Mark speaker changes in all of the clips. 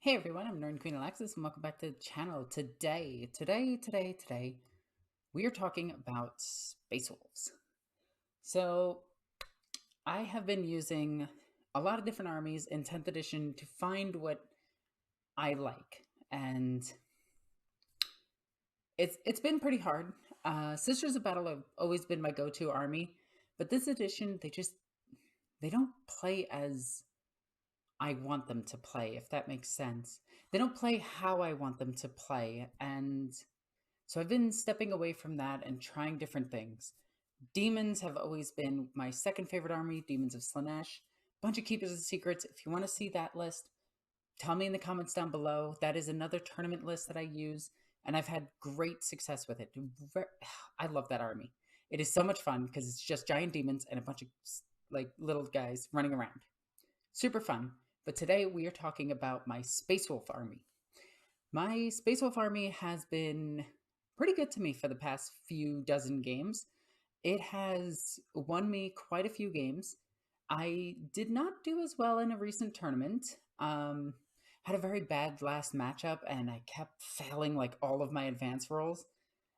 Speaker 1: Hey everyone, I'm Northern Queen Alexis and welcome back to the channel. Today, we are talking about Space Wolves. So, I have been using a lot of different armies in 10th edition to find what I like. And it's been pretty hard. Sisters of Battle have always been my go-to army, but this edition, they don't play as I want them to play, if that makes sense. They don't play how I want them to play, and so I've been stepping away from that and trying different things. Demons have always been my second favorite army, Demons of Slanesh. Bunch of Keepers of Secrets. If you want to see that list, tell me in the comments down below. That is another tournament list that I use, and I've had great success with it. I love that army. It is so much fun because it's just giant demons and a bunch of like little guys running around. Super fun. But today we are talking about my Space Wolf army. My Space Wolf army has been pretty good to me for the past few dozen games. It has won me quite a few games. I did not do as well in a recent tournament. Had a very bad last matchup, and I kept failing like all of my advance rolls.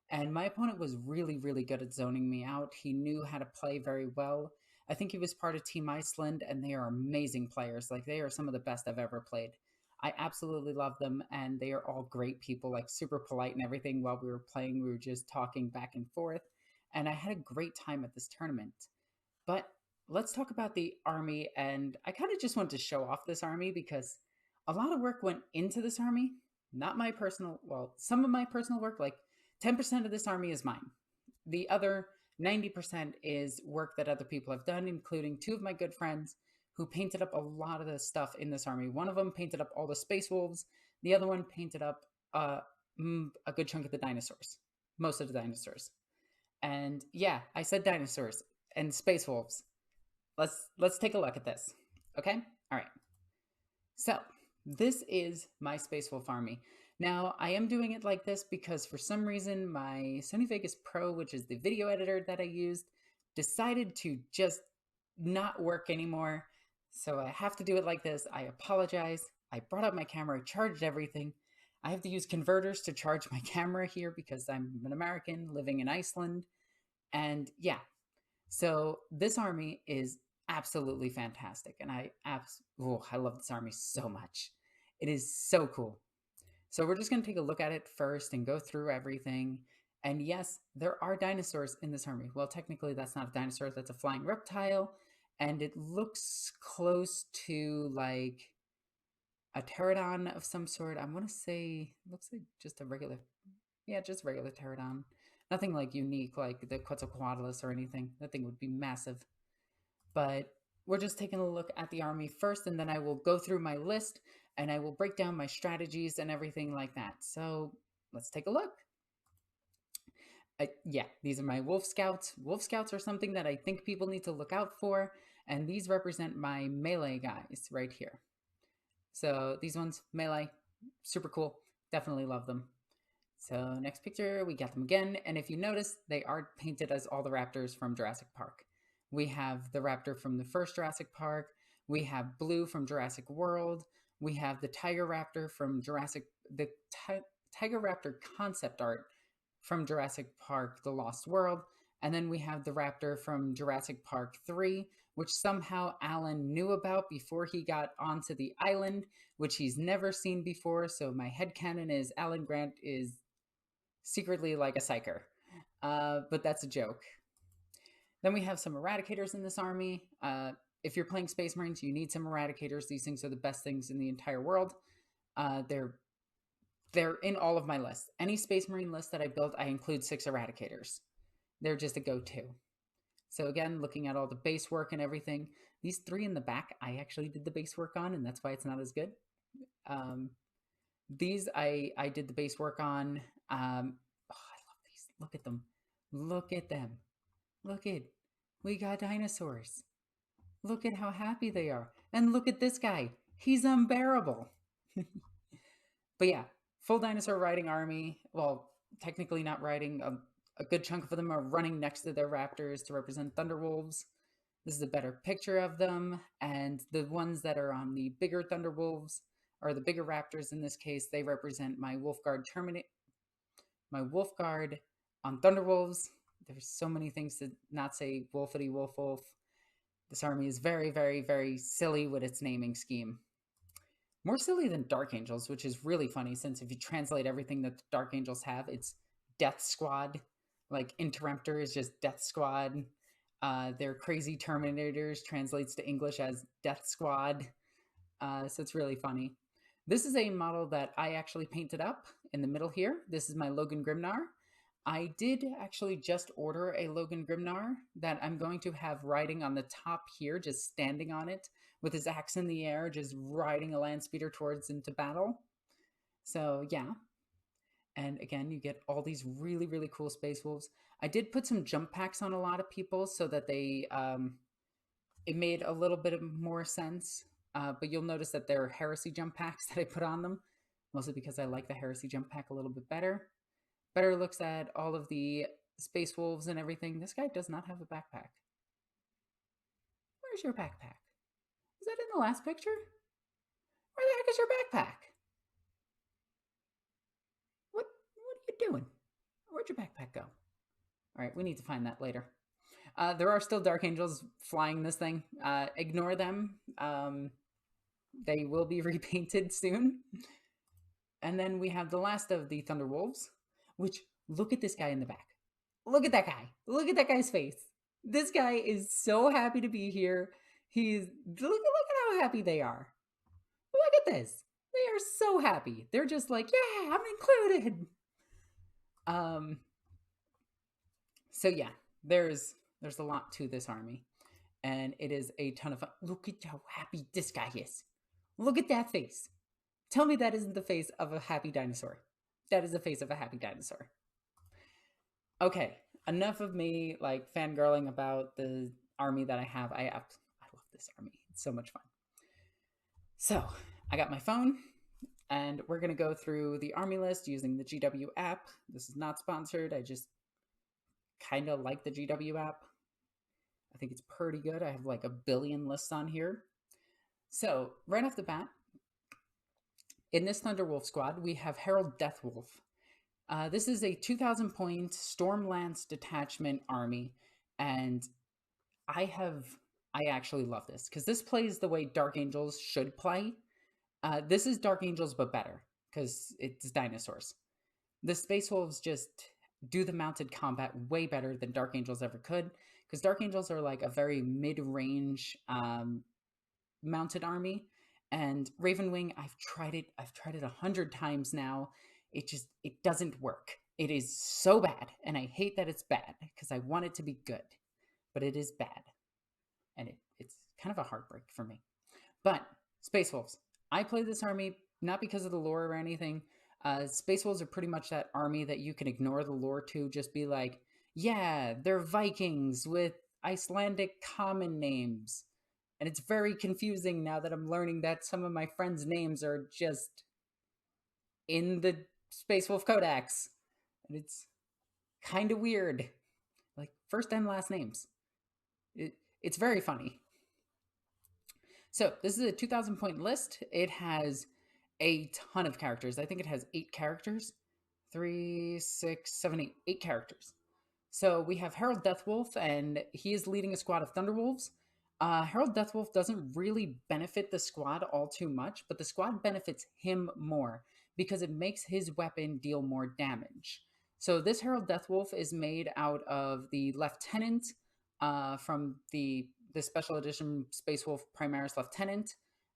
Speaker 1: And my opponent was really good at zoning me out. He knew how to play very well. I think he was part of Team Iceland, and they are amazing players. Like, they are some of the best I've ever played. I absolutely love them, and they are all great people, like super polite and everything. While we were playing, we were just talking back and forth, and I had a great time at this tournament. But let's talk about the army, and I kind of just want to show off this army because a lot of work went into this army. Not my personal, well, some of my personal work, like 10% of this army is mine. The other 90% is work that other people have done, including two of my good friends who painted up a lot of the stuff in this army. One of them painted up all the Space Wolves. The other one painted up a good chunk of the dinosaurs, most of the dinosaurs. And yeah, I said dinosaurs and Space Wolves. Let's take a look at this. Okay? All right. So, this is my Space Wolf army. Now, I am doing it like this because for some reason my Sony Vegas Pro, which is the video editor that I used, decided to just not work anymore. So I have to do it like this. I apologize. I brought up my camera, charged everything. I have to use converters to charge my camera here because I'm an American living in Iceland. And yeah, so this army is absolutely fantastic. And I love this army so much. It is so cool. So we're just going to take a look at it first and go through everything. And yes, there are dinosaurs in this army. Well, technically that's not a dinosaur, that's a flying reptile. And it looks close to like a pterodon of some sort. I want to say, looks like just a regular, yeah, just regular pterodon. Nothing like unique like the Quetzalcoatlus or anything. That thing would be massive. But we're just taking a look at the army first, and then I will go through my list and I will break down my strategies and everything like that. So let's take a look. Yeah, these are my Wolf Scouts. Wolf Scouts are something that I think people need to look out for, and these represent my melee guys right here. So these ones, melee, super cool. Definitely love them. So next picture, we got them again, and if you notice, they are painted as all the raptors from Jurassic Park. We have the raptor from the first Jurassic Park. We have Blue from Jurassic World. We have the Tiger Raptor from the Tiger Raptor concept art from Jurassic Park The Lost World. And then we have the raptor from Jurassic Park 3, which somehow Alan knew about before he got onto the island, which he's never seen before. So my headcanon is Alan Grant is secretly like a psyker. But that's a joke. Then we have some Eradicators in this army. If you're playing Space Marines, you need some Eradicators. These things are the best things in the entire world. They're in all of my lists. Any Space Marine list that I built, I include 6 Eradicators. They're just a go-to. So again, looking at all the base work and everything, these 3 in the back, I actually did the base work on, and that's why it's not as good. These I did the base work on. Oh, I love these. Look at them. Look at them. Look at, we got dinosaurs. Look at how happy they are. And look at this guy. He's unbearable. But yeah, full dinosaur riding army. Well, technically not riding. A good chunk of them are running next to their raptors to represent Thunderwolves. This is a better picture of them. And the ones that are on the bigger Thunderwolves or the bigger raptors in this case. They represent my Wolfguard my Wolfguard on Thunderwolves. There's so many things to not say Wolfity Wolf Wolf. This army is very, very, very silly with its naming scheme. More silly than Dark Angels, which is really funny since if you translate everything that the Dark Angels have, it's Death Squad. Like Interrupter is just Death Squad. Their Crazy Terminators translates to English as Death Squad. So it's really funny. This is a model that I actually painted up in the middle here. This is my Logan Grimnar. I did actually just order a Logan Grimnar that I'm going to have riding on the top here, just standing on it with his axe in the air, just riding a land speeder towards into battle. So yeah. And again, you get all these really, really cool Space Wolves. I did put some jump packs on a lot of people so that they, it made a little bit of more sense. But you'll notice that they're Heresy jump packs that I put on them, mostly because I like the Heresy jump pack a little bit better. Better looks at all of the Space Wolves and everything. This guy does not have a backpack. Where's your backpack? Is that in the last picture? Where the heck is your backpack? What are you doing? Where'd your backpack go? All right, we need to find that later. There are still Dark Angels flying this thing. Ignore them. They will be repainted soon. And then we have the last of the Thunderwolves, which, look at this guy in the back. Look at that guy. Look at that guy's face. This guy is so happy to be here. Look at how happy they are. Look at this. They are so happy. They're just like, yeah, I'm included. So yeah, there's a lot to this army, and it is a ton of fun. Look at how happy this guy is. Look at that face. Tell me that isn't the face of a happy dinosaur. That is the face of a happy dinosaur. Okay, enough of me like fangirling about the army that I have. I love this army. It's so much fun. So I got my phone, and we're going to go through the army list using the GW app. This is not sponsored. I just kind of like the GW app. I think it's pretty good. I have like a billion lists on here. So right off the bat, in this Thunderwolf squad, we have Harald Deathwolf. This is a 2,000 point Stormlance detachment army, and I actually love this because this plays the way Dark Angels should play. This is Dark Angels but better because it's dinosaurs. The Space Wolves just do the mounted combat way better than Dark Angels ever could, because Dark Angels are like a very mid-range mounted army, and Ravenwing, I've tried it 100 times now. It doesn't work. It is so bad, and I hate that it's bad because I want it to be good, but it is bad, and it's kind of a heartbreak for me. But Space Wolves, I play this army not because of the lore or anything. Space Wolves are pretty much that army that you can ignore the lore to, just be like, yeah, they're Vikings with Icelandic common names. And it's very confusing now that I'm learning that some of my friends' names are just in the Space Wolf Codex. And it's kind of weird. Like, first and last names. It's very funny. So, this is a 2,000 point list. It has a ton of characters. I think it has 8 characters. 3, 6, 7, 8. 8 characters. So we have Harald Deathwolf, and he is leading a squad of Thunderwolves. Harald Deathwolf doesn't really benefit the squad all too much, but the squad benefits him more because it makes his weapon deal more damage. So this Harald Deathwolf is made out of the Lieutenant from the Special Edition Space Wolf Primaris Lieutenant,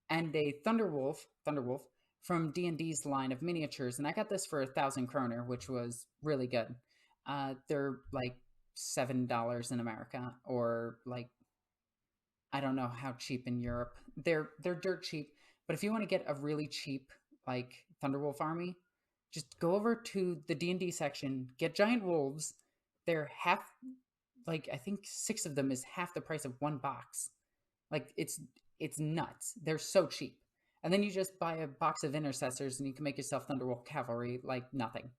Speaker 1: and a Thunderwolf from D&D's line of miniatures. And I got this for 1,000 kroner, which was really good. They're like $7 in America, or like, I don't know how cheap in Europe. They're dirt cheap, but if you want to get a really cheap like Thunderwolf army, just go over to the D&D section, get giant wolves. They're half, like, I think 6 of them is half the price of 1 box. Like, it's nuts. They're so cheap. And then you just buy a box of intercessors and you can make yourself Thunderwolf cavalry like nothing.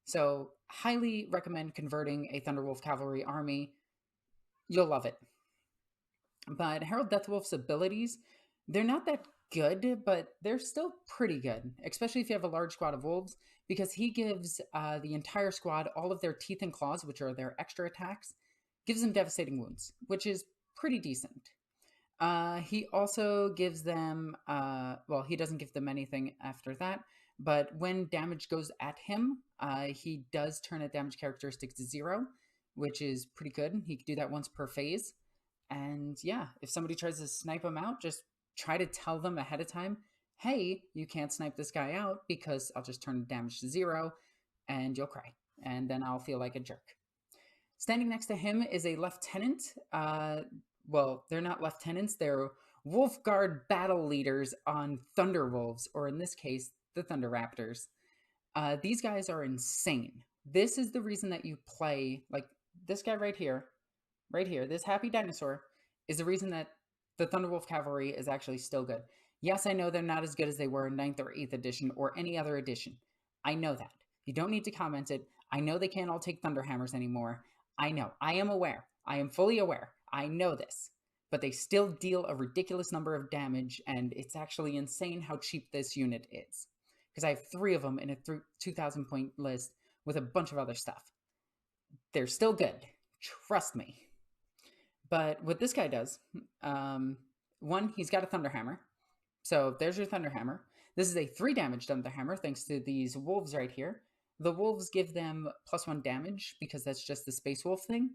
Speaker 1: So highly recommend converting a Thunderwolf cavalry army. You'll love it. But Harald Deathwolf's abilities, they're not that good, but they're still pretty good, especially if you have a large squad of wolves, because he gives the entire squad all of their teeth and claws, which are their extra attacks, gives them devastating wounds, which is pretty decent. He also gives them, well, he doesn't give them anything after that, but when damage goes at him, he does turn a damage characteristic to 0, which is pretty good. He can do that once per phase. And yeah, if somebody tries to snipe him out, just try to tell them ahead of time, hey, you can't snipe this guy out because I'll just turn the damage to 0 and you'll cry. And then I'll feel like a jerk. Standing next to him is a lieutenant. Well, they're not lieutenants, they're Wolf Guard battle leaders on Thunderwolves, or in this case, the Thunder Raptors. These guys are insane. This is the reason that you play, like this guy right here, this happy dinosaur, is the reason that the Thunderwolf Cavalry is actually still good. Yes, I know they're not as good as they were in 9th or 8th edition or any other edition. I know that. You don't need to comment it. I know they can't all take Thunderhammers anymore. I know. I am aware. I am fully aware. I know this. But they still deal a ridiculous number of damage, and it's actually insane how cheap this unit is. Because I have 3 of them in a 2,000 point list with a bunch of other stuff. They're still good. Trust me. But what this guy does, one, he's got a Thunderhammer. So there's your Thunderhammer. This is a 3 damage Thunderhammer thanks to these wolves right here. The wolves give them +1 damage because that's just the Space Wolf thing.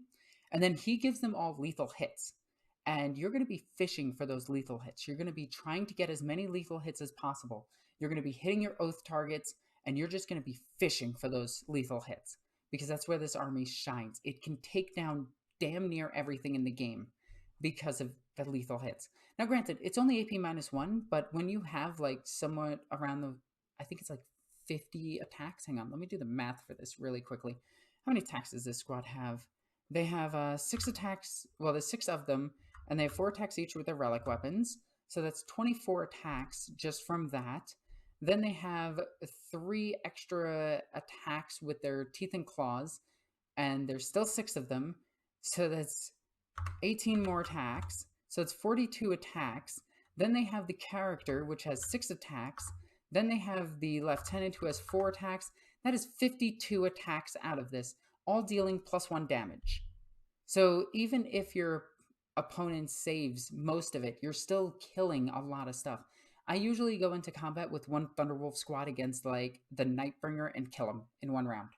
Speaker 1: And then he gives them all lethal hits. And you're going to be fishing for those lethal hits. You're going to be trying to get as many lethal hits as possible. You're going to be hitting your oath targets, and you're just going to be fishing for those lethal hits. Because that's where this army shines. It can take down damn near everything in the game because of the lethal hits. Now, granted, it's only AP -1, but when you have like somewhat around the, I think it's like 50 attacks. Hang on, let me do the math for this really quickly. How many attacks does this squad have? They have 6 attacks. Well, there's 6 of them, and they have 4 attacks each with their relic weapons. So that's 24 attacks just from that. Then they have 3 extra attacks with their teeth and claws, and there's still 6 of them. So that's 18 more attacks. So it's 42 attacks. Then they have the character, which has 6 attacks. Then they have the lieutenant, who has 4 attacks. That is 52 attacks out of this, all dealing +1 damage. So even if your opponent saves most of it, you're still killing a lot of stuff. I usually go into combat with 1 Thunderwolf squad against like the Nightbringer and kill him in 1 round.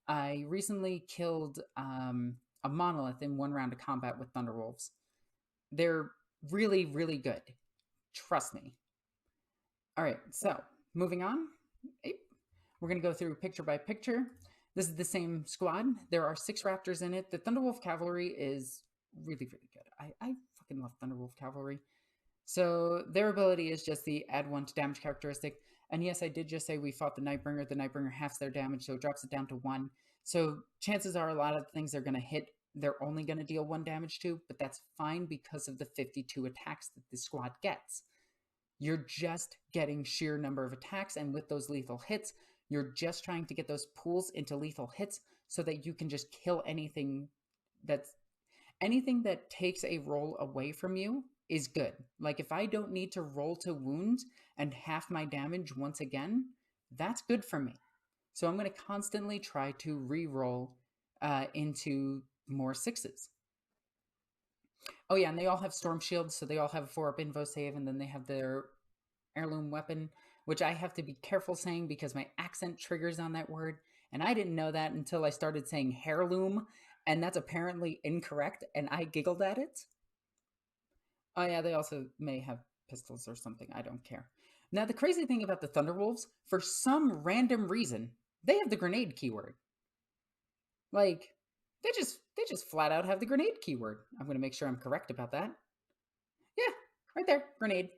Speaker 1: I recently killed a monolith in 1 round of combat with Thunderwolves. They're really, really good. Trust me. All right, so moving on. We're going to go through picture by picture. This is the same squad. There are 6 Raptors in it. The Thunderwolf Cavalry is really, really good. I fucking love Thunderwolf Cavalry. So their ability is just the add 1 to damage characteristic. And yes, I did just say we fought the Nightbringer. The Nightbringer halves their damage, so it drops it down to 1. So chances are a lot of the things they're going to hit, they're only going to deal 1 damage to, but that's fine because of the 52 attacks that the squad gets. You're just getting sheer number of attacks, and with those lethal hits, you're just trying to get those pools into lethal hits so that you can just kill anything that takes a roll away from you is good. Like if I don't need to roll to wound and half my damage once again, that's good for me. So I'm going to constantly try to re-roll into more 6s. Oh yeah, and they all have storm shields, so they all have a 4-up invo save, and then they have their heirloom weapon, which I have to be careful saying because my accent triggers on that word, and I didn't know that until I started saying heirloom, and that's apparently incorrect, and I giggled at it. Oh yeah, they also may have pistols or something, I don't care. Now the crazy thing about the Thunderwolves, for some random reason, they have the grenade keyword. Like, they just flat out have the grenade keyword. I'm going to make sure I'm correct about that. Yeah, right there, grenade.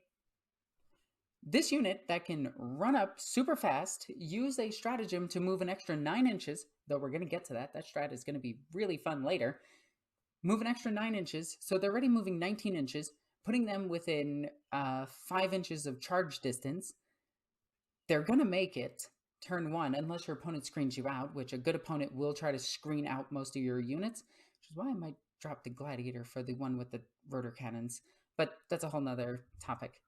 Speaker 1: This unit that can run up super fast, use a stratagem to move an extra 9 inches, though we're going to get to that. That strat is going to be really fun later. Move an extra 9 inches, so they're already moving 19 inches, putting them within 5 inches of charge distance. They're going to make it turn 1, unless your opponent screens you out, which a good opponent will try to screen out most of your units, which is why I might drop the Gladiator for the one with the rotor cannons, but that's a whole nother topic.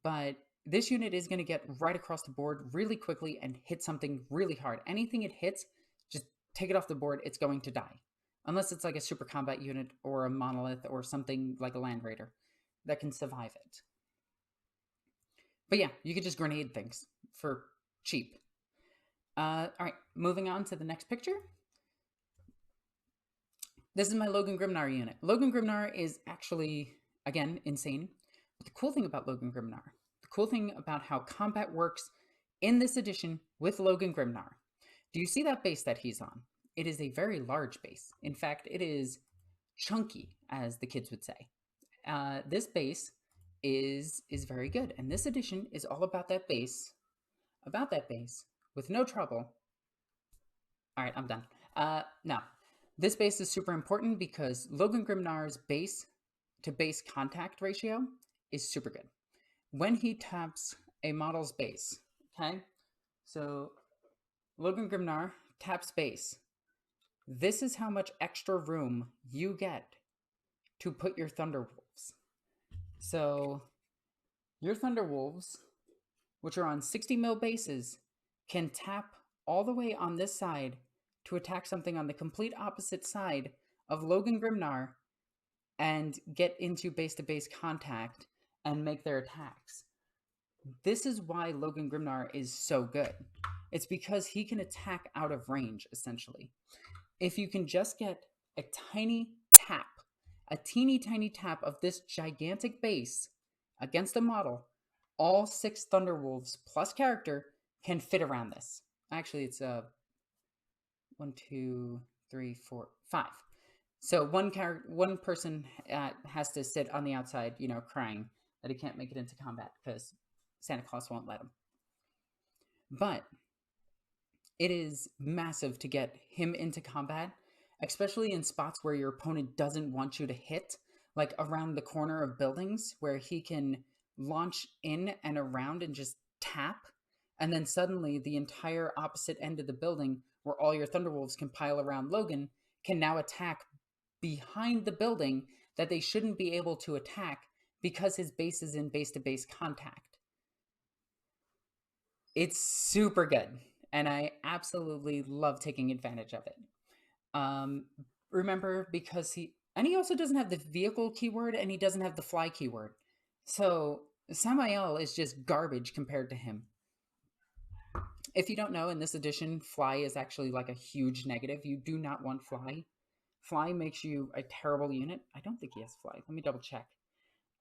Speaker 1: but this unit is going to get right across the board really quickly and hit something really hard. Anything it hits, just take it off the board, it's going to die. Unless it's like a super combat unit or a monolith or something like a land raider that can survive it. But yeah, you could just grenade things for cheap. All right, moving on to the next picture. This is my Logan Grimnar unit. Logan Grimnar is actually, again, insane. But the cool thing about Logan Grimnar, the cool thing about how combat works in this edition with Logan Grimnar, do you see that base that he's on? It is a very large base. In fact, it is chunky, as the kids would say. This base is very good, and this edition is all about that base with no trouble. All right, I'm done. Now, this base is super important because Logan Grimnar's base to base contact ratio is super good. When he taps a model's base, okay? So Logan Grimnar taps base. This is how much extra room you get to put your Thunderwolves. So your Thunderwolves, which are on 60 mil bases, can tap all the way on this side to attack something on the complete opposite side of Logan Grimnar and get into base-to-base contact and make their attacks. This is why Logan Grimnar is so good. It's because he can attack out of range, essentially. If you can just get a tiny tap, a teeny tiny tap of this gigantic base against a model, all 6 Thunderwolves plus character can fit around this. Actually, it's 1, 2, 3, 4, 5. So one person has to sit on the outside, crying that he can't make it into combat because Santa Claus won't let him. But it is massive to get him into combat, especially in spots where your opponent doesn't want you to hit, like around the corner of buildings where he can launch in and around and just tap, and then suddenly the entire opposite end of the building where all your Thunderwolves can pile around Logan can now attack behind the building that they shouldn't be able to attack because his base is in base-to-base contact. It's super good, and I absolutely love taking advantage of it. Remember, because he also doesn't have the vehicle keyword, and he doesn't have the fly keyword. So Samael is just garbage compared to him. If you don't know, in this edition, fly is actually like a huge negative. You do not want fly. Fly makes you a terrible unit. I don't think he has fly. Let me double check.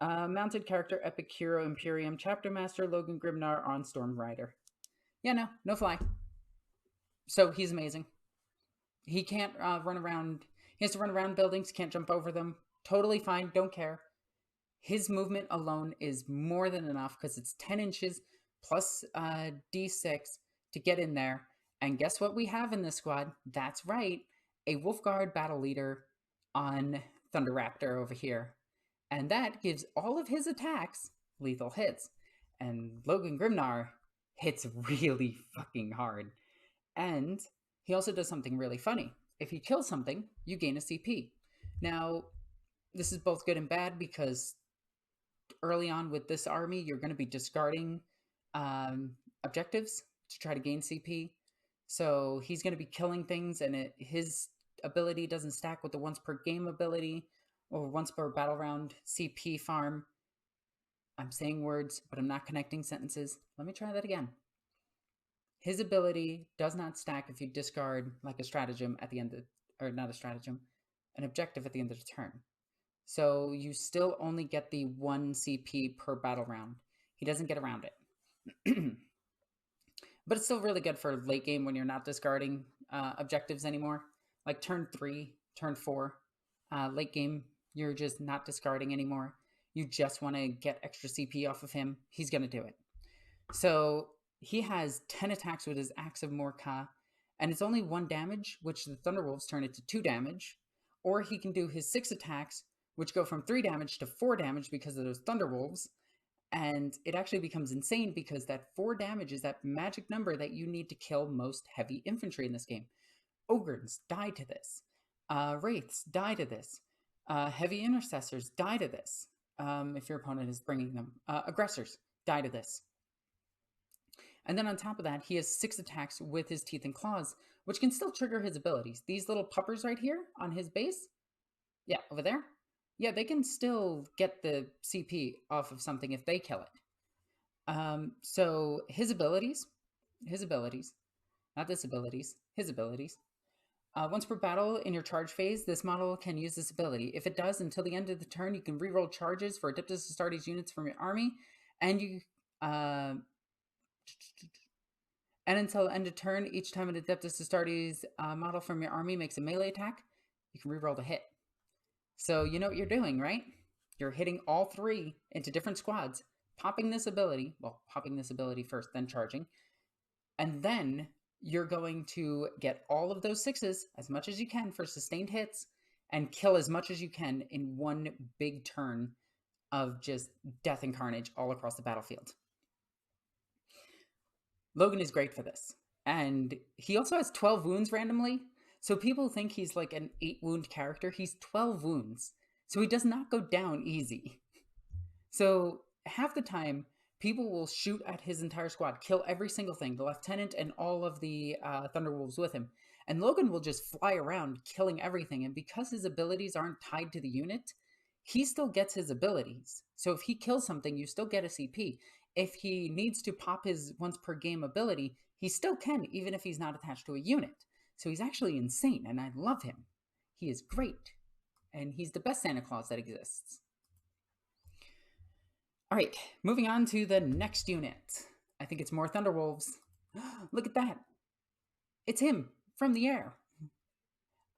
Speaker 1: Mounted character, Epic Hero, Imperium, Chapter Master, Logan Grimnar on Stormrider. Yeah, no fly. So he's amazing. He can't run around. He has to run around buildings, can't jump over them. Totally fine, don't care. His movement alone is more than enough because it's 10 inches plus D6 to get in there. And guess what we have in this squad? That's right, a Wolfguard battle leader on Thunderraptor over here. And that gives all of his attacks lethal hits. And Logan Grimnar hits really fucking hard. And he also does something really funny. If you kill something, you gain a CP. Now, this is both good and bad because early on with this army, you're going to be discarding objectives to try to gain CP. So he's going to be killing things, and his ability doesn't stack with the once per game ability or once per battle round CP farm. I'm saying words, but I'm not connecting sentences. Let me try that again. His ability does not stack if you discard like a stratagem at the end of, or not a stratagem, an objective at the end of the turn. So you still only get the 1 CP per battle round. He doesn't get around it. But it's still really good for late game when you're not discarding objectives anymore. Like turn 3, turn 4, late game, you're just not discarding anymore. You just want to get extra CP off of him. He's going to do it. So he has 10 attacks with his Axe Morkai, and it's only 1 damage, which the Thunderwolves turn it to 2 damage. Or he can do his 6 attacks, which go from 3 damage to 4 damage because of those Thunderwolves. And it actually becomes insane because that 4 damage is that magic number that you need to kill most heavy infantry in this game. Ogres die to this. Wraiths die to this. Heavy intercessors die to this. If your opponent is bringing them. Aggressors die to this. And then on top of that, he has 6 attacks with his teeth and claws, which can still trigger his abilities. These little puppers right here on his base, yeah, over there, yeah, they can still get the CP off of something if they kill it. So his abilities, not disabilities, his abilities. Once per battle in your charge phase, this model can use this ability. If it does, until the end of the turn, you can reroll charges for Adeptus Astartes units from your army, and you and until the end of turn, each time an Adeptus Astartes model from your army makes a melee attack, you can reroll the hit. So you know what you're doing, right? You're hitting all 3 into different squads, popping this ability first, then charging, and then you're going to get all of those 6s, as much as you can for sustained hits, and kill as much as you can in one big turn of just death and carnage all across the battlefield. Logan is great for this. And he also has 12 wounds randomly. So people think he's like an 8 wound character. He's 12 wounds. So he does not go down easy. So half the time, people will shoot at his entire squad, kill every single thing, the lieutenant and all of the Thunderwolves with him. And Logan will just fly around killing everything. And because his abilities aren't tied to the unit, he still gets his abilities. So if he kills something, you still get a CP. If he needs to pop his once per game ability, he still can, even if he's not attached to a unit. So he's actually insane, and I love him. He is great, and he's the best Santa Claus that exists. All right, moving on to the next unit. I think it's more Thunderwolves. Look at that. It's him from the air.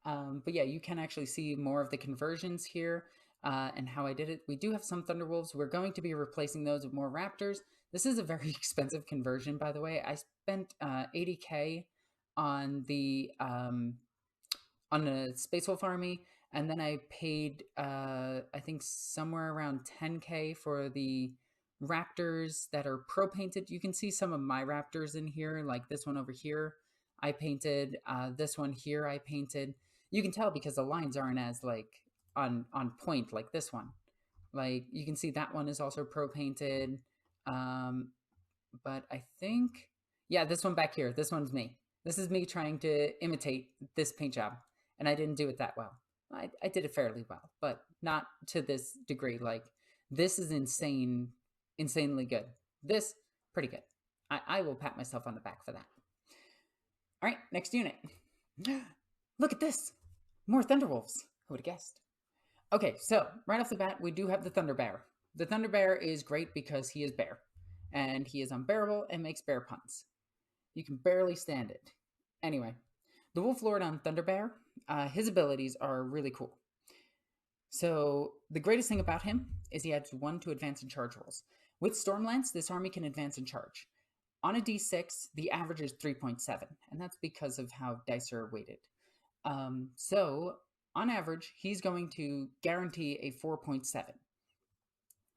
Speaker 1: But yeah, you can actually see more of the conversions here. And how I did it. We do have some Thunderwolves. We're going to be replacing those with more Raptors. This is a very expensive conversion, by the way. I spent 80k on the Space Wolf army, and then I paid I think somewhere around 10k for the Raptors that are pro painted. You can see some of my Raptors in here, like this one over here. I painted this one here. I painted. You can tell because the lines aren't as like on point like this one. Like you can see that one is also pro painted. But I think, yeah, this one back here, this one's me. This is me trying to imitate this paint job, and I didn't do it that well. I did it fairly well, but not to this degree. Like this is insanely good. This pretty good. I will pat myself on the back for that. All right, next unit. Look at this, more Thunderwolves. Who would have guessed? Okay, so right off the bat, we do have the Thunder Bear. The Thunder Bear is great because he is bear, and he is unbearable and makes bear puns. You can barely stand it. Anyway, the Wolf Lord on Thunder Bear, his abilities are really cool. So the greatest thing about him is he adds 1 to advance and charge rolls. With Stormlance, this army can advance and charge. On a d6, the average is 3.7, and that's because of how dice are weighted. So on average, he's going to guarantee a 4.7,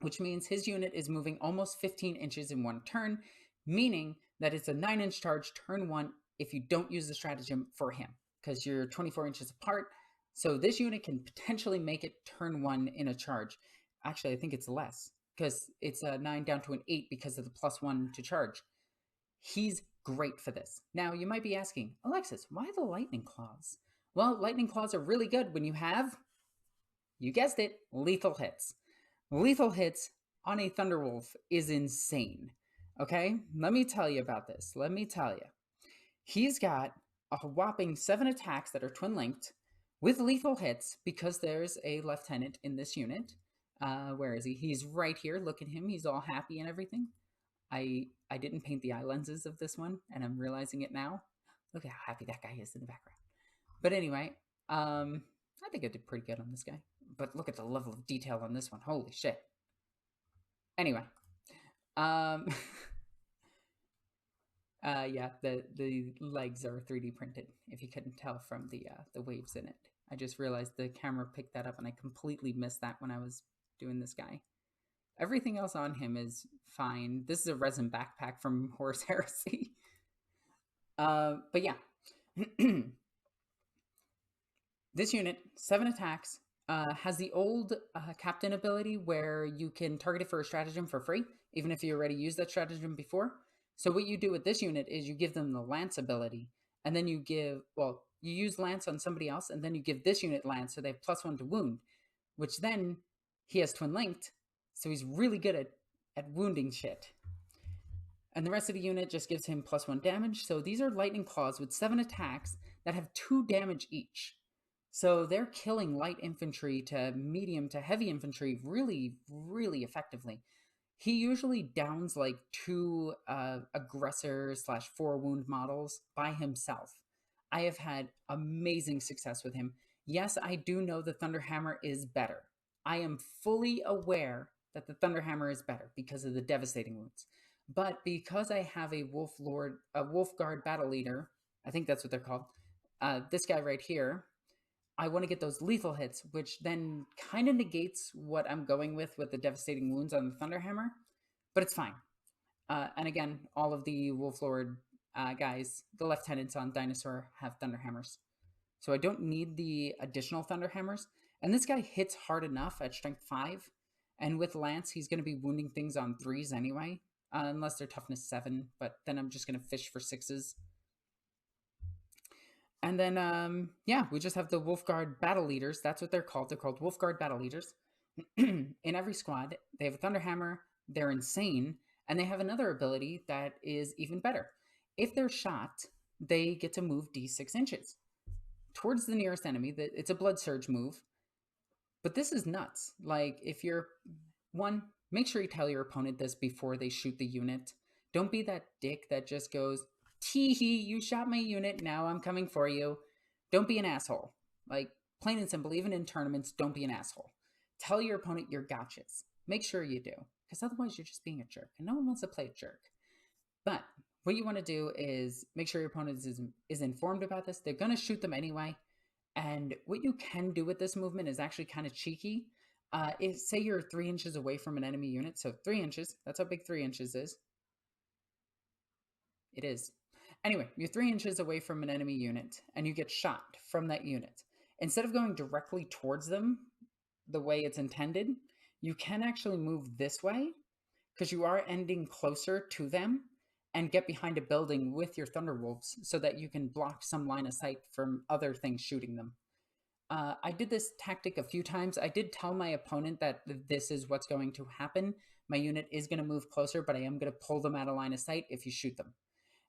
Speaker 1: which means his unit is moving almost 15 inches in one turn, meaning that it's a 9-inch charge turn 1 if you don't use the stratagem for him, because you're 24 inches apart. So this unit can potentially make it turn 1 in a charge. Actually, I think it's less, because it's a 9 down to an 8 because of the +1 to charge. He's great for this. Now, you might be asking, Alexis, why the Lightning Claws? Well, Lightning Claws are really good when you have, you guessed it, lethal hits. Lethal hits on a Thunderwolf is insane. Okay? Let me tell you about this. Let me tell you. He's got a whopping 7 attacks that are twin-linked with lethal hits because there's a lieutenant in this unit. Where is he? He's right here. Look at him. He's all happy and everything. I didn't paint the eye lenses of this one, and I'm realizing it now. Look at how happy that guy is in the background. But anyway, I think I did pretty good on this guy. But look at the level of detail on this one. Holy shit. Anyway. Yeah, the legs are 3D printed, if you couldn't tell from the waves in it. I just realized the camera picked that up, and I completely missed that when I was doing this guy. Everything else on him is fine. This is a resin backpack from Horus Heresy. But yeah. This unit, 7 attacks, has the old captain ability where you can target it for a stratagem for free. even if you already used that stratagem before. So what you do with this unit is you give them the Lance ability, and then you give, well, you use Lance on somebody else, and then you give this unit Lance, so they have +1 to wound, which then he has twin linked, so he's really good at wounding shit. And the rest of the unit just gives him +1 damage. So these are lightning claws with 7 attacks that have 2 damage each. So they're killing light infantry to medium to heavy infantry really, really effectively. He usually downs like 2 aggressor / 4 wound models by himself. I have had amazing success with him. Yes, I do know the Thunderhammer is better. I am fully aware that the Thunderhammer is better because of the devastating wounds. But because I have a Wolf Guard battle leader, I think that's what they're called, this guy right here, I want to get those lethal hits, which then kind of negates what I'm going with the devastating wounds on the Thunderhammer, but it's fine. And again, all of the Wolflord guys, the lieutenants on Dinosaur, have Thunderhammers. So I don't need the additional Thunderhammers. And this guy hits hard enough at Strength 5. And with Lance, he's going to be wounding things on 3s anyway, unless they're Toughness 7. But then I'm just going to fish for 6s. And then, yeah, we just have the Wolfguard Battle Leaders. That's what they're called. They're called Wolfguard Battle Leaders. In every squad, they have a Thunderhammer. They're insane. And they have another ability that is even better. If they're shot, they get to move d6 inches towards the nearest enemy. It's a Blood Surge move. But this is nuts. Like, if you're... One, make sure you tell your opponent this before they shoot the unit. Don't be that dick that just goes, tee-hee, you shot my unit, now I'm coming for you. Don't be an asshole. Like, plain and simple, even in tournaments, don't be an asshole. Tell your opponent your gotchas. Make sure you do, because otherwise you're just being a jerk, and no one wants to play a jerk. But what you want to do is make sure your opponent is informed about this. They're going to shoot them anyway, and what you can do with this movement is actually kind of cheeky. Say you're 3 inches away from an enemy unit, so 3 inches, that's how big 3 inches is. It is. Anyway, you're 3 inches away from an enemy unit, and you get shot from that unit. Instead of going directly towards them, the way it's intended, you can actually move this way, because you are ending closer to them, and get behind a building with your Thunderwolves, so that you can block some line of sight from other things shooting them. I did this tactic a few times. I did tell my opponent that this is what's going to happen. My unit is going to move closer, but I am going to pull them out of line of sight if you shoot them.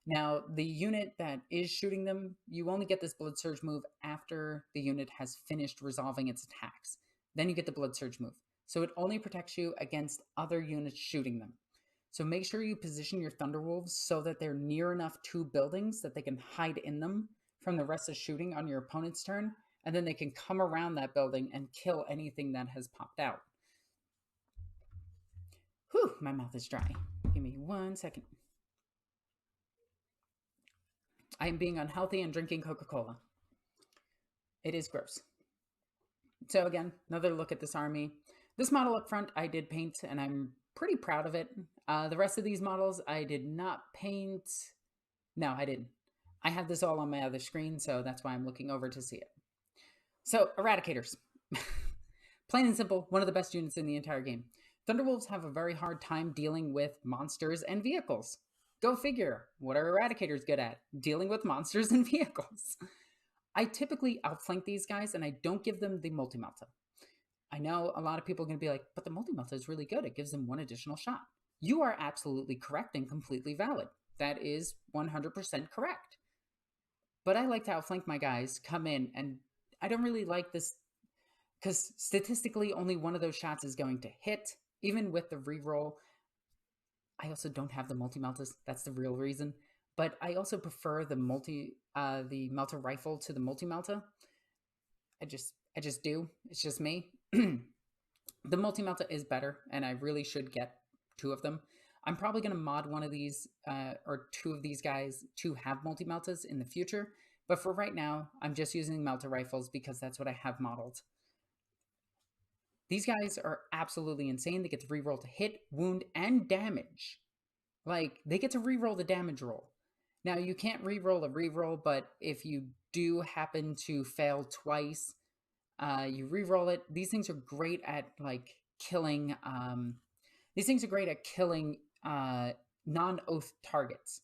Speaker 1: Now, the unit that is shooting them, you only get this Blood Surge move after the unit has finished resolving its attacks. Then you get the Blood Surge move. So it only protects you against other units shooting them. So make sure you position your Thunderwolves so that they're near enough to buildings that they can hide in them from the rest of shooting on your opponent's turn, and then they can come around that building and kill anything that has popped out. Whew, my mouth is dry. Give me 1 second. I am being unhealthy and drinking Coca-Cola. It is gross. So again, another look at this army. This model up front I did paint, and I'm pretty proud of it. The rest of these models I did not paint. No, I didn't. I have this all on my other screen, so that's why I'm looking over to see it. So, Eradicators. Plain and simple, one of the best units in the entire game. Thunderwolves have a very hard time dealing with monsters and vehicles. Go figure. What are Eradicators good at? Dealing with monsters and vehicles. I typically outflank these guys, and I don't give them the Multi-Melta. I know a lot of people are going to be like, but the Multi-Melta is really good. It gives them 1 additional shot. You are absolutely correct and completely valid. That is 100% correct. But I like to outflank my guys, come in, and I don't really like this because statistically only 1 of those shots is going to hit, even with the reroll. I also don't have the Multi-Meltas. That's the real reason. But I also prefer the Melta rifle to the Multi-Melta. I just do. It's just me. The Multi-Melta is better, and I really should get 2 of them. I'm probably going to mod one of these, or 2 of these guys to have Multi-Meltas in the future. But for right now, I'm just using Melta rifles because that's what I have modeled. These guys are absolutely insane. They get to reroll to hit, wound, and damage. Like, they get to reroll the damage roll. Now, you can't reroll a reroll, but if you do happen to fail twice, you reroll it. These things are great at, like, killing These things are great at killing non-oath targets.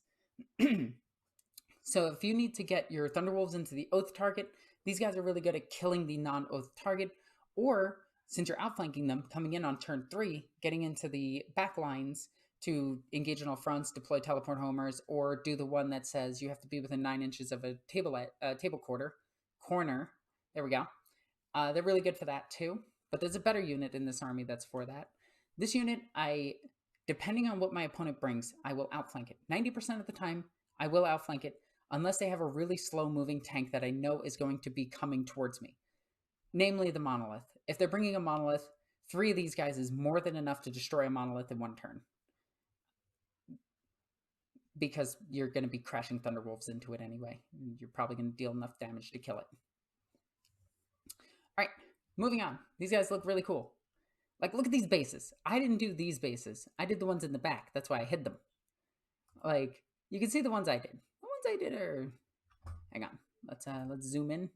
Speaker 1: So if you need to get your Thunderwolves into the oath target, these guys are really good at killing the non-oath target. Or since you're outflanking them, coming in on turn 3, getting into the back lines to engage on all fronts, deploy teleport homers, or do the one that says you have to be within 9 inches of a table corner. There we go. They're really good for that too. But there's a better unit in this army that's for that. This unit, depending on what my opponent brings, I will outflank it. 90% of the time, I will outflank it, unless they have a really slow-moving tank that I know is going to be coming towards me. Namely, the Monolith. If they're bringing a Monolith, 3 of these guys is more than enough to destroy a Monolith in 1 turn. Because you're going to be crashing Thunderwolves into it anyway. You're probably going to deal enough damage to kill it. All right, moving on. These guys look really cool. Like, look at these bases. I didn't do these bases. I did the ones in the back. That's why I hid them. Like, you can see the ones I did. The ones I did are... Hang on. Let's zoom in.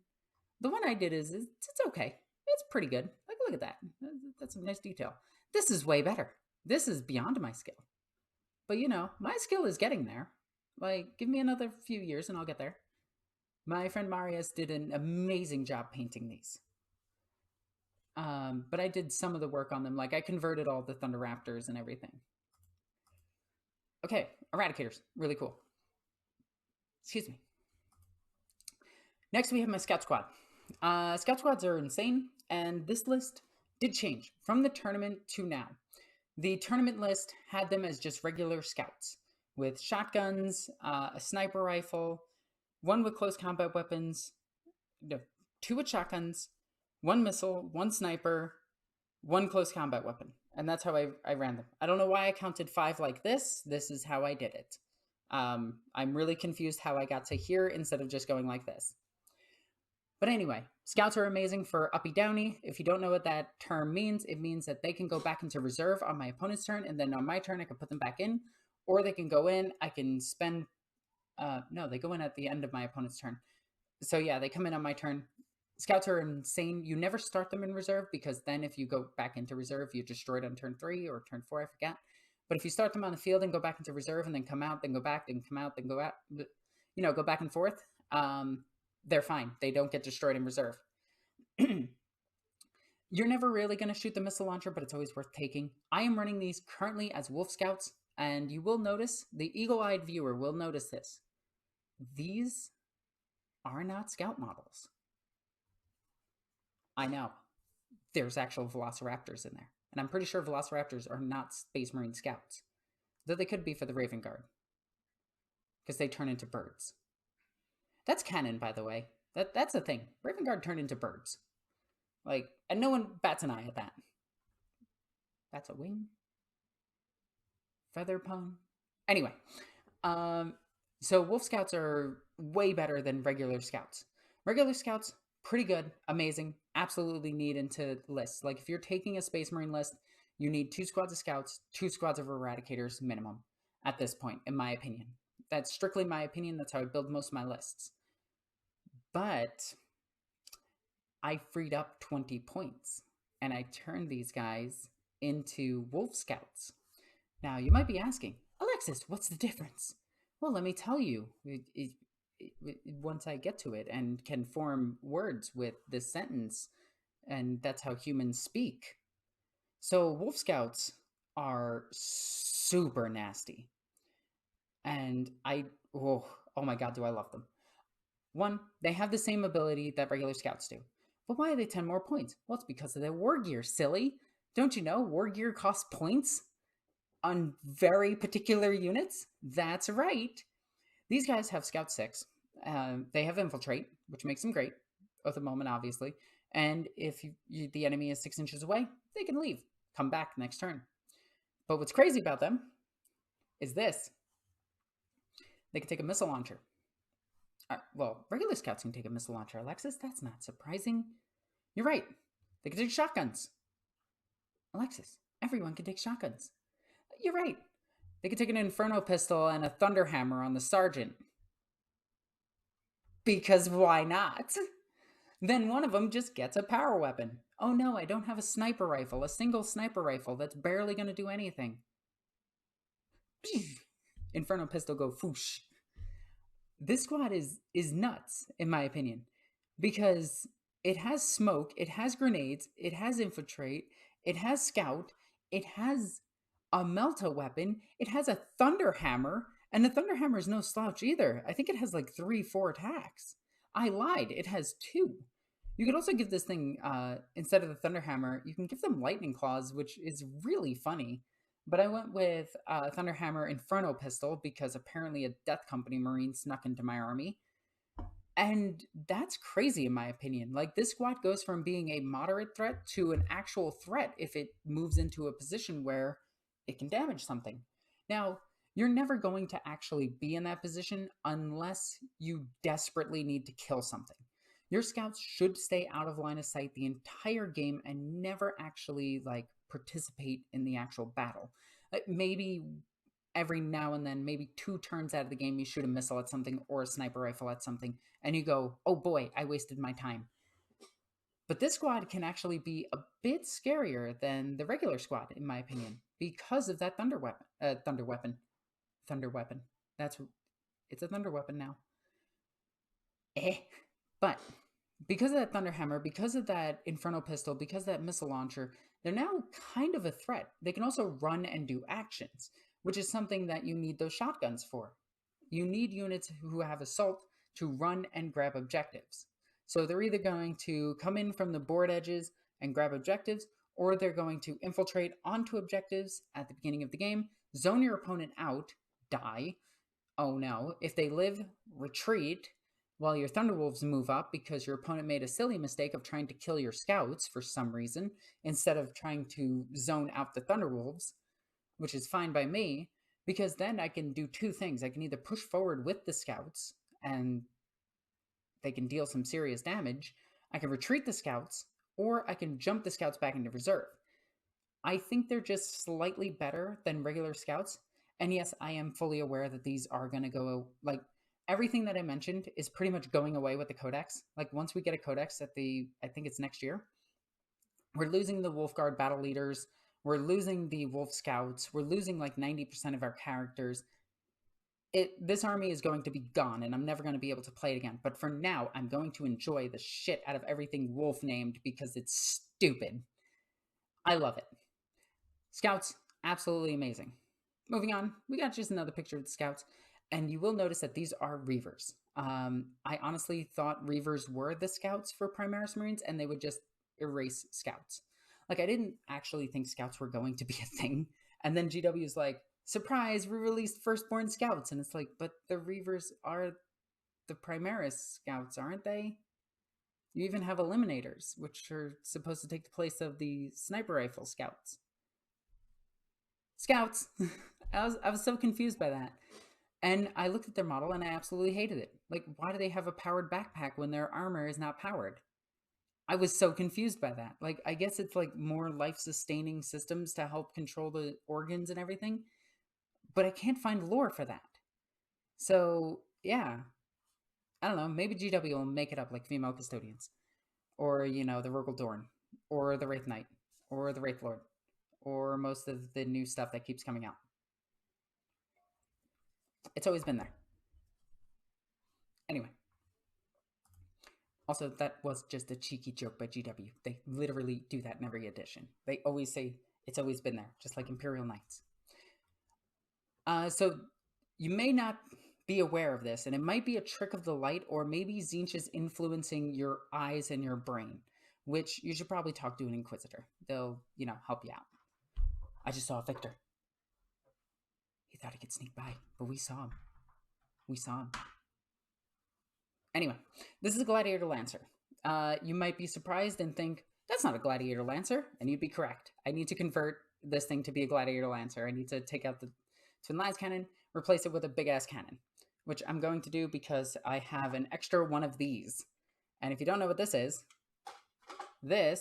Speaker 1: The one I did it's okay. It's pretty good. Like, look at that. That's some nice detail. This is way better. This is beyond my skill. But, you know, my skill is getting there. Like, give me another few years and I'll get there. My friend Marius did an amazing job painting these. But I did some of the work on them. Like, I converted all the Thunder Raptors and everything. Okay, Eradicators. Really cool. Excuse me. Next, we have my Scout Squad. Scout Squads are insane, and this list did change from the tournament to now. The tournament list had them as just regular scouts with shotguns, a sniper rifle, 1 with close combat weapons, 2 with shotguns, 1 missile, 1 sniper, 1 close combat weapon. And that's how I ran them. I don't know why I counted 5 like this. This is how I did it. I'm really confused how I got to here instead of just going like this. But anyway, scouts are amazing for uppy downy. If you don't know what that term means, it means that they can go back into reserve on my opponent's turn, and then on my turn I can put them back in. Or they can go in, I can spend... no, they go in at the end of my opponent's turn. So yeah, they come in on my turn. Scouts are insane. You never start them in reserve, because then if you go back into reserve, you're destroyed on turn 3 or turn 4, I forget. But if you start them on the field and go back into reserve and then come out, then go back, then come out, then go out, you know, go back and forth, they're fine. They don't get destroyed in reserve. You're never really going to shoot the missile launcher, but it's always worth taking. I am running these currently as Wolf Scouts, and you will notice, the eagle-eyed viewer will notice this. These are not scout models. I know. There's actual Velociraptors in there. And I'm pretty sure Velociraptors are not Space Marine Scouts. Though they could be for the Raven Guard. Because they turn into birds. That's canon, by the way. That's a thing. Raven Guard turned into birds. Like, and no one bats an eye at that. That's a wing. Feather pun. Anyway. So Wolf Scouts are way better than regular Scouts. Regular Scouts, pretty good, amazing, absolutely need into lists. Like, if you're taking a Space Marine list, you need 2 squads of Scouts, 2 squads of Eradicators minimum at this point, in my opinion. That's strictly my opinion. That's how I build most of my lists. But I freed up 20 points, and I turned these guys into Wolf Scouts. Now, you might be asking, Alexis, what's the difference? Well, let me tell you. Once I get to it and can form words with this sentence, and that's how humans speak. So Wolf Scouts are super nasty. And oh my god, do I love them. 1, they have the same ability that regular Scouts do. But why are they 10 more points? Well, it's because of their war gear, silly. Don't you know war gear costs points on very particular units? That's right. These guys have Scout 6. They have Infiltrate, which makes them great at the moment, obviously. And if the enemy is 6 inches away, they can leave. Come back next turn. But what's crazy about them is this. They can take a missile launcher. Well, regular Scouts can take a missile launcher, Alexis. That's not surprising. You're right. They can take shotguns. Alexis, everyone can take shotguns. You're right. They can take an Inferno pistol and a Thunder Hammer on the Sergeant. Because why not? Then one of them just gets a power weapon. Oh no, I don't have a sniper rifle, a single sniper rifle that's barely going to do anything. Inferno pistol go foosh. This squad is nuts in my opinion because it has smoke, it has grenades, it has infiltrate, it has scout, it has a melta weapon, it has a thunder hammer, and the thunder hammer is no slouch either. I think it has like 3-4 attacks. I lied, it has 2. You could also give this thing instead of the thunder hammer, you can give them lightning claws, which is really funny. But I went with Thunderhammer Inferno Pistol because apparently a Death Company Marine snuck into my army. And that's crazy in my opinion. Like, this squad goes from being a moderate threat to an actual threat if it moves into a position where it can damage something. Now, you're never going to actually be in that position unless you desperately need to kill something. Your scouts should stay out of line of sight the entire game and never actually like participate in the actual battle. Maybe every now and then, maybe 2 turns out of the game, you shoot a missile at something or a sniper rifle at something, and you go, oh boy, I wasted my time. But this squad can actually be a bit scarier than the regular squad, in my opinion, because of that thunder weapon. That's it's a thunder weapon now. But because of that thunder hammer, because of that inferno pistol, because of that missile launcher, they're now kind of a threat. They can also run and do actions, which is something that you need those shotguns for. You need units who have assault to run and grab objectives. So they're either going to come in from the board edges and grab objectives, or they're going to infiltrate onto objectives at the beginning of the game, zone your opponent out, die. Oh no. If they live, retreat, while your Thunderwolves move up because your opponent made a silly mistake of trying to kill your scouts for some reason, instead of trying to zone out the Thunderwolves, which is fine by me, because then I can do 2 things. I can either push forward with the scouts, and they can deal some serious damage. I can retreat the scouts, or I can jump the scouts back into reserve. I think they're just slightly better than regular scouts. And yes, I am fully aware that these are going to go, like, everything that I mentioned is pretty much going away with the codex. Like, once we get a codex at I think it's next year, we're losing the Wolfguard battle leaders, we're losing the Wolf Scouts, we're losing like 90% of our characters. This army is going to be gone, and I'm never going to be able to play it again. But for now, I'm going to enjoy the shit out of everything Wolf named because it's stupid. I love it. Scouts, absolutely amazing. Moving on, we got just another picture of the Scouts, and you will notice that these are Reavers. I honestly thought Reavers were the Scouts for Primaris Marines, and they would just erase Scouts. Like, I didn't actually think Scouts were going to be a thing. And then GW is like, surprise, we released Firstborn Scouts. And it's like, but the Reavers are the Primaris Scouts, aren't they? You even have Eliminators, which are supposed to take the place of the Sniper Rifle Scouts. Scouts! I was so confused by that. And I looked at their model and I absolutely hated it. Like, why do they have a powered backpack when their armor is not powered? I was so confused by that. Like, I guess it's like more life-sustaining systems to help control the organs and everything, but I can't find lore for that. So, yeah. I don't know, maybe GW will make it up like female custodians. Or, you know, the Rogel Dorn. Or the Wraith Knight. Or the Wraith Lord. Or most of the new stuff that keeps coming out. It's always been there. Anyway. Also, that was just a cheeky joke by GW. They literally do that in every edition. They always say it's always been there, just like Imperial Knights. So you may not be aware of this, and it might be a trick of the light, or maybe Tzeentch is influencing your eyes and your brain, which you should probably talk to an Inquisitor. They'll, you know, help you out. I just saw Victor. He thought he could sneak by, but we saw him. We saw him. Anyway, this is a Gladiator Lancer. You might be surprised and think, that's not a Gladiator Lancer, and you'd be correct. I need to convert this thing to be a Gladiator Lancer. I need to take out the Twin Lance Cannon, replace it with a big-ass cannon, which I'm going to do because I have an extra one of these. And if you don't know what this is a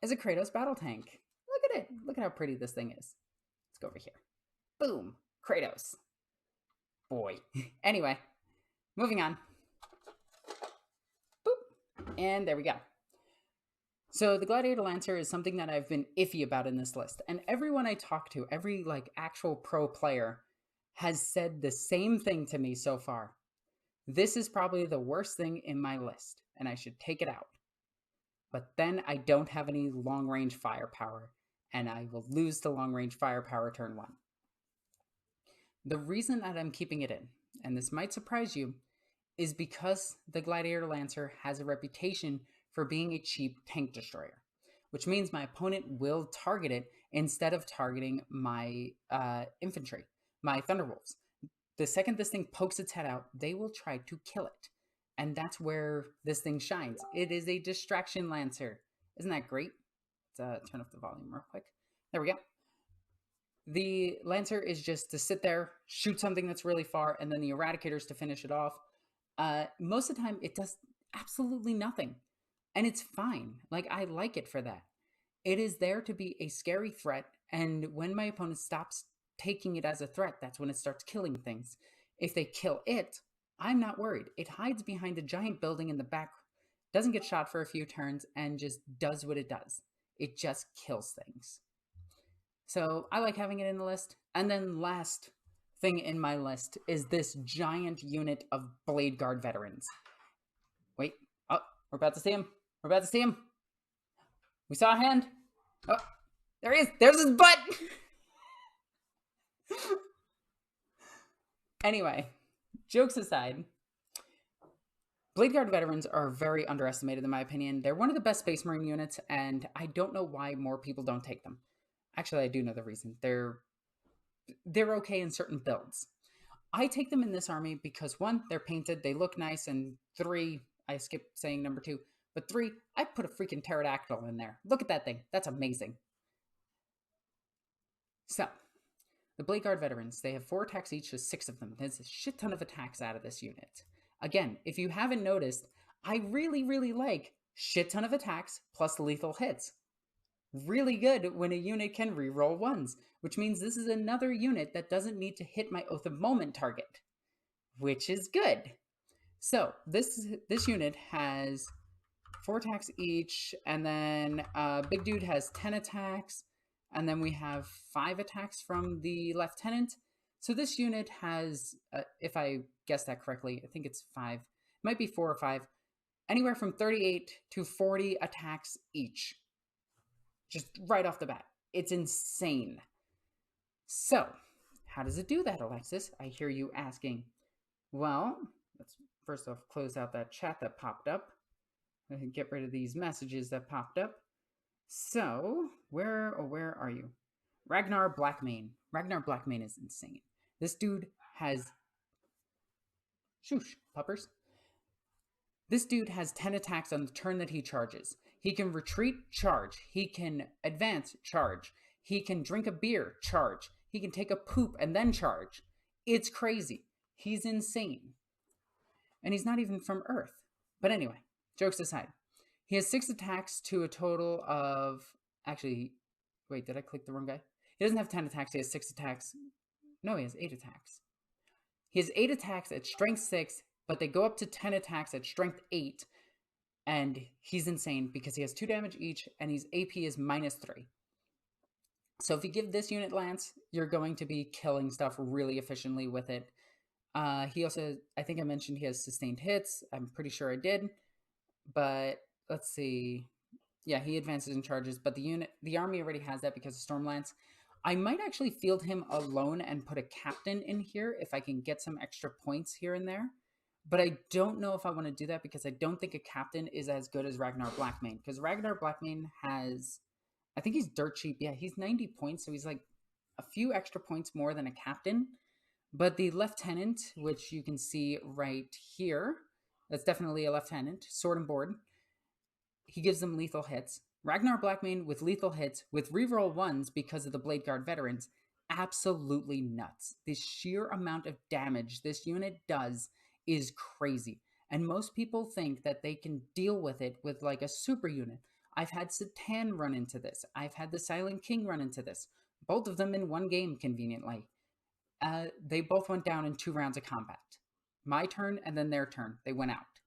Speaker 1: Kratos battle tank. Look at it. Look at how pretty this thing is. Let's go over here. Boom. Kratos. Boy. Anyway, moving on. Boop. And there we go. So the Gladiator Lancer is something that I've been iffy about in this list. And everyone I talk to, every like actual pro player, has said the same thing to me so far. This is probably the worst thing in my list, and I should take it out. But then I don't have any long-range firepower, and I will lose to long-range firepower turn 1. The reason that I'm keeping it in, and this might surprise you, is because the Gladiator Lancer has a reputation for being a cheap tank destroyer, which means my opponent will target it instead of targeting my infantry, my Thunderwolves. The second this thing pokes its head out, they will try to kill it. And that's where this thing shines. It is a distraction lancer. Isn't that great? Let's turn up the volume real quick. There we go. The lancer is just to sit there, shoot something that's really far, and then the Eradicator's to finish it off. Most of the time, it does absolutely nothing. And it's fine. Like, I like it for that. It is there to be a scary threat, and when my opponent stops taking it as a threat, that's when it starts killing things. If they kill it, I'm not worried. It hides behind a giant building in the back, doesn't get shot for a few turns, and just does what it does. It just kills things. So I like having it in the list. And then last thing in my list is this giant unit of Blade Guard veterans. Wait. Oh, we're about to see him. We're about to see him. We saw a hand. Oh, there he is. There's his butt. Anyway, jokes aside, Blade Guard veterans are very underestimated in my opinion. They're one of the best Space Marine units, and I don't know why more people don't take them. Actually, I do know the reason. They're okay in certain builds. I take them in this army because 1, they're painted, they look nice, and 3, I skipped saying number 2, but 3, I put a freaking pterodactyl in there. Look at that thing. That's amazing. So, the Blade Guard veterans, they have 4 attacks each, just 6 of them. There's a shit ton of attacks out of this unit. Again, if you haven't noticed, I really, really like shit ton of attacks plus lethal hits. Really good when a unit can reroll 1s, which means this is another unit that doesn't need to hit my Oath of Moment target, which is good. So this unit has 4 attacks each, and then Big Dude has 10 attacks, and then we have 5 attacks from the Lieutenant. So this unit has, if I guessed that correctly, I think it's 5, it might be 4 or 5, anywhere from 38 to 40 attacks each. Just right off the bat. It's insane. So, how does it do that, Alexis? I hear you asking. Well, let's first off close out that chat that popped up. Get rid of these messages that popped up. So, where are you? Ragnar Blackmane. Ragnar Blackmane is insane. This dude has... Shoosh, puppers. This dude has 10 attacks on the turn that he charges. He can retreat, charge. He can advance, charge. He can drink a beer, charge. He can take a poop and then charge. It's crazy. He's insane. And he's not even from Earth. But anyway, jokes aside. He has 6 attacks to a total of... Actually, wait, did I click the wrong guy? He doesn't have 10 attacks. He has 6 attacks. No, he has 8 attacks. He has 8 attacks at strength 6, but they go up to 10 attacks at strength 8. And he's insane because he has 2 damage each, and his AP is -3. So if you give this unit Lance, you're going to be killing stuff really efficiently with it. He also, I think I mentioned he has sustained hits. I'm pretty sure I did. But let's see. Yeah, he advances and charges, but the army already has that because of Stormlance. I might actually field him alone and put a captain in here if I can get some extra points here and there. But I don't know if I want to do that because I don't think a captain is as good as Ragnar Blackmane. Because Ragnar Blackmane has, I think he's dirt cheap. Yeah, he's 90 points, so he's like a few extra points more than a captain. But the Lieutenant, which you can see right here, that's definitely a Lieutenant, sword and board. He gives them lethal hits. Ragnar Blackmane with lethal hits, with reroll 1s because of the Blade Guard veterans, absolutely nuts. The sheer amount of damage this unit does is crazy. And most people think that they can deal with it with like a super unit. I've had Satan run into this. I've had the Silent King run into this. Both of them in one game, conveniently. They both went down in 2 rounds of combat. My turn and then their turn. They went out.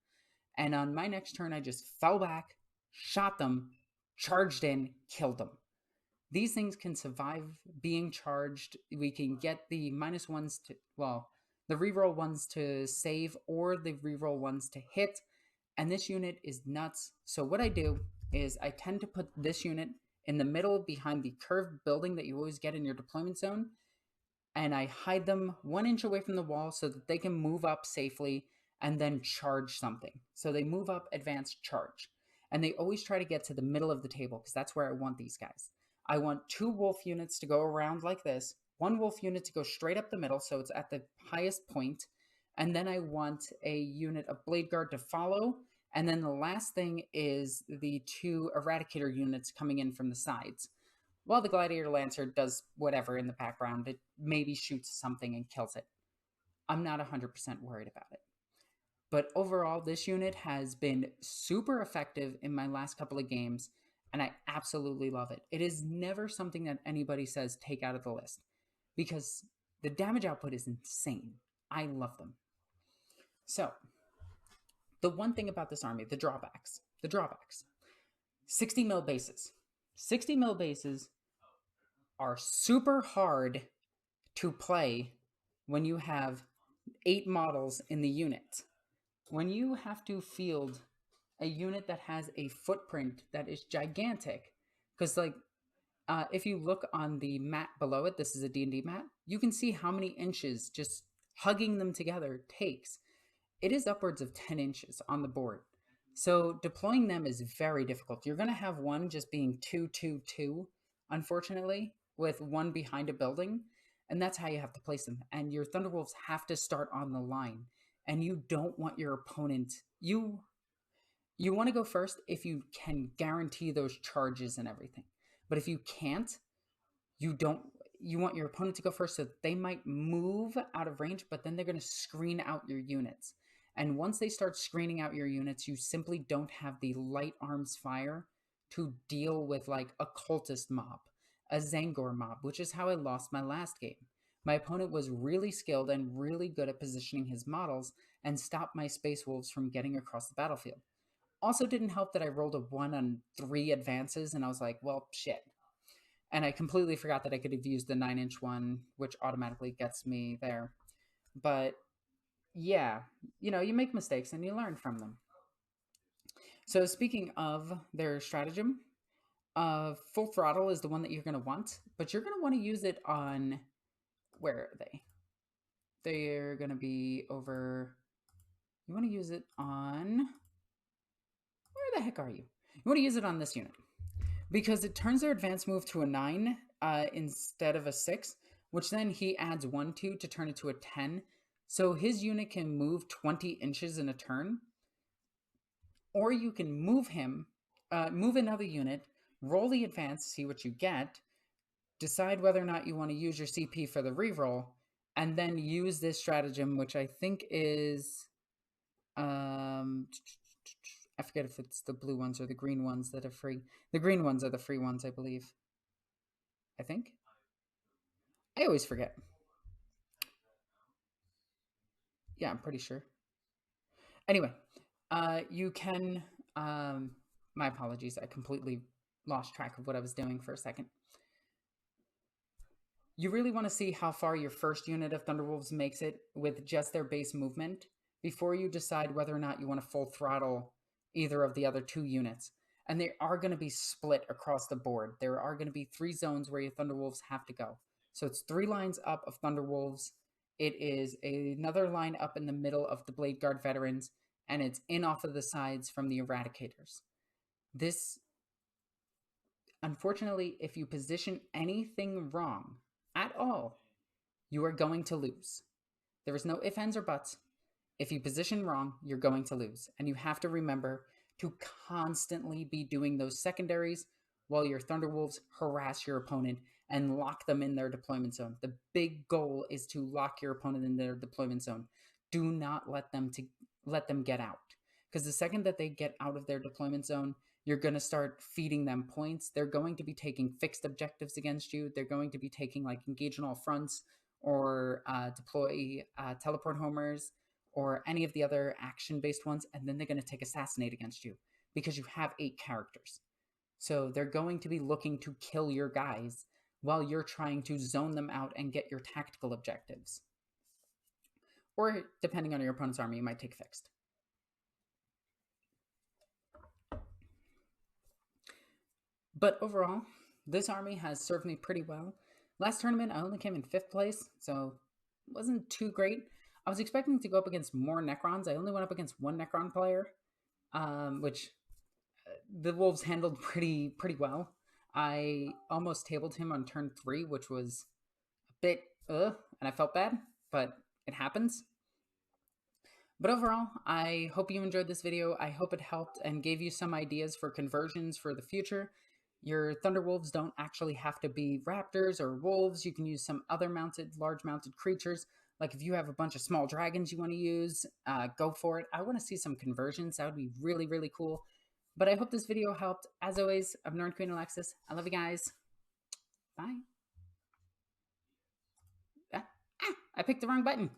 Speaker 1: And on my next turn, I just fell back, shot them, charged in, killed them. These things can survive being charged. We can get the -1s to, well, the reroll ones to save or the reroll ones to hit. And this unit is nuts. So what I do is I tend to put this unit in the middle behind the curved building that you always get in your deployment zone. And I hide them 1 inch away from the wall so that they can move up safely and then charge something. So they move up, advance, charge. And they always try to get to the middle of the table because that's where I want these guys. I want 2 wolf units to go around like this, 1 wolf unit to go straight up the middle so it's at the highest point, and then I want a unit of blade guard to follow, and then the last thing is the 2 Eradicator units coming in from the sides. While the Gladiator Lancer does whatever in the background, it maybe shoots something and kills it. I'm not 100% worried about it. But overall, this unit has been super effective in my last couple of games, and I absolutely love it. It is never something that anybody says take out of the list, because the damage output is insane. I love them. So, the one thing about this army, the drawbacks. 60 mil bases. 60 mil bases are super hard to play when you have 8 models in the unit. When you have to field a unit that has a footprint that is gigantic, because like if you look on the map below it, this is a D&D map, you can see how many inches just hugging them together takes. It is upwards of 10 inches on the board. So deploying them is very difficult. You're going to have one just being 2-2-2, unfortunately, with one behind a building, and that's how you have to place them. And your Thunderwolves have to start on the line, and you don't want your opponent... You want to go first if you can guarantee those charges and everything. But if you can't, you want your opponent to go first, so they might move out of range, but then they're going to screen out your units. And once they start screening out your units, you simply don't have the light arms fire to deal with like a cultist mob, a Zangor mob, which is how I lost my last game. My opponent was really skilled and really good at positioning his models and stopped my Space Wolves from getting across the battlefield. Also didn't help that I rolled a 1 on 3 advances, and I was like, well, shit. And I completely forgot that I could have used the 9-inch one, which automatically gets me there. But yeah, you make mistakes and you learn from them. So speaking of their stratagem, full throttle is the one that you're going to want, but you're going to want to use it on... Where are they? They're going to be over... You want to use it on... Where the heck are you? You want to use it on this unit, because it turns their advanced move to a 9 instead of a 6, which then he adds 1-2 to turn it to a 10. So his unit can move 20 inches in a turn. Or you can move him, move another unit, roll the advance, see what you get, decide whether or not you want to use your CP for the reroll, and then use this stratagem, which I think is... I forget if it's the blue ones or the green ones that are free. The green ones are the free ones, I believe. I think. I always forget. Yeah, I'm pretty sure. Anyway, you can... my apologies, I completely lost track of what I was doing for a second. You really want to see how far your first unit of Thunderwolves makes it with just their base movement before you decide whether or not you want to full throttle either of the other 2 units. And they are going to be split across the board. There are going to be 3 zones where your Thunderwolves have to go. So it's 3 lines up of Thunderwolves. It is another line up in the middle of the Blade Guard veterans, and it's in off of the sides from the Eradicators. This, unfortunately, if you position anything wrong at all, you are going to lose. There is no ifs, ands, or buts. If you position wrong, you're going to lose. And you have to remember to constantly be doing those secondaries while your Thunderwolves harass your opponent and lock them in their deployment zone. The big goal is to lock your opponent in their deployment zone. Do not let them get out. Because the second that they get out of their deployment zone, you're going to start feeding them points. They're going to be taking fixed objectives against you. They're going to be taking like engage on all fronts or deploy teleport homers or any of the other action-based ones, and then they're going to take assassinate against you because you have 8 characters. So they're going to be looking to kill your guys while you're trying to zone them out and get your tactical objectives. Or, depending on your opponent's army, you might take fixed. But overall, this army has served me pretty well. Last tournament, I only came in 5th place, so it wasn't too great. I was expecting to go up against more Necrons. I only went up against one Necron player, which the Wolves handled pretty well. I almost tabled him on turn 3, which was a bit and I felt bad, but it happens. But overall, I hope you enjoyed this video. I hope it helped and gave you some ideas for conversions for the future. Your Thunderwolves don't actually have to be raptors or wolves. You can use some other large mounted creatures. Like if you have a bunch of small dragons you want to use, go for it. I want to see some conversions. That would be really cool. But I hope this video helped. As always, I'm Norn Queen Alexis. I love you guys. Bye. I picked the wrong button.